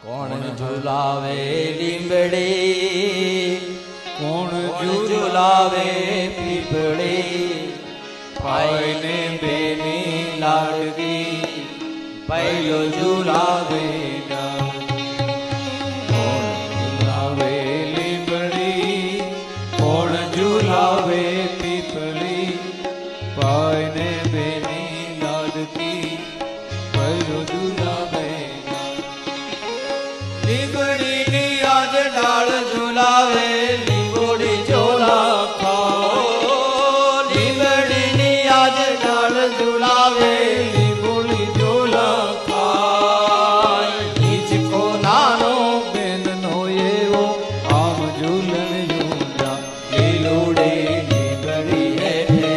કોણ ઝુલાવે લીંબડી, કોણ ઝુલાવે પીપળી, ભાઈને બેની લાડકી પહેલો ઝુલાવે કોણ ઝુલાવે લીંબડી, કોણ ઝુલાવે પીપળી, ભાઈને બેની લાડકી પહેલો ઝુલાવે લીંબડીની આજ ડાળ ઝુલાવે લીંબોડી ઝોલા ખાઓ, લીંબડીની આજ ડાળ ઝુલાવે લીંબોડી ઝોલા ખાય, હિચકો નાનો બેનનો એવો આમ ઝૂલણ ઝૂલા લીલુડે લીંબડી હેઠે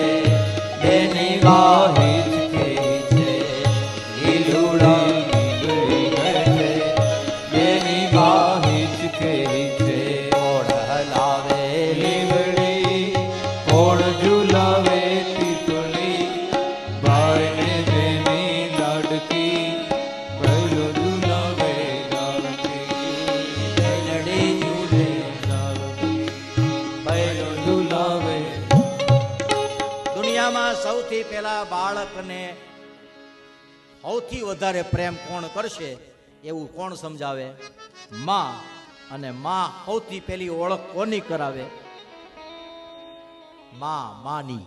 બેની વાહિચ કે છે, લીલુડા લીંબડી હેઠે બેની વાહિચ કે છે, કોણ હલાવે લીંબડી, કોણ ઝુલાવે પીપળી, ભાઈને બેની લાડકી પહેલો ઝુલાવે લાડકી, બેનડી ઝૂલે લાડકી પહેલો ઝુલાવે. દુનિયામાં સૌથી પહેલા બાળકને સૌથી વધારે પ્રેમ કોણ કરશે એવું કોણ સમજાવે? માં. અને માં સૌથી પહેલી ઓળખ કોની કરાવે? માં માની.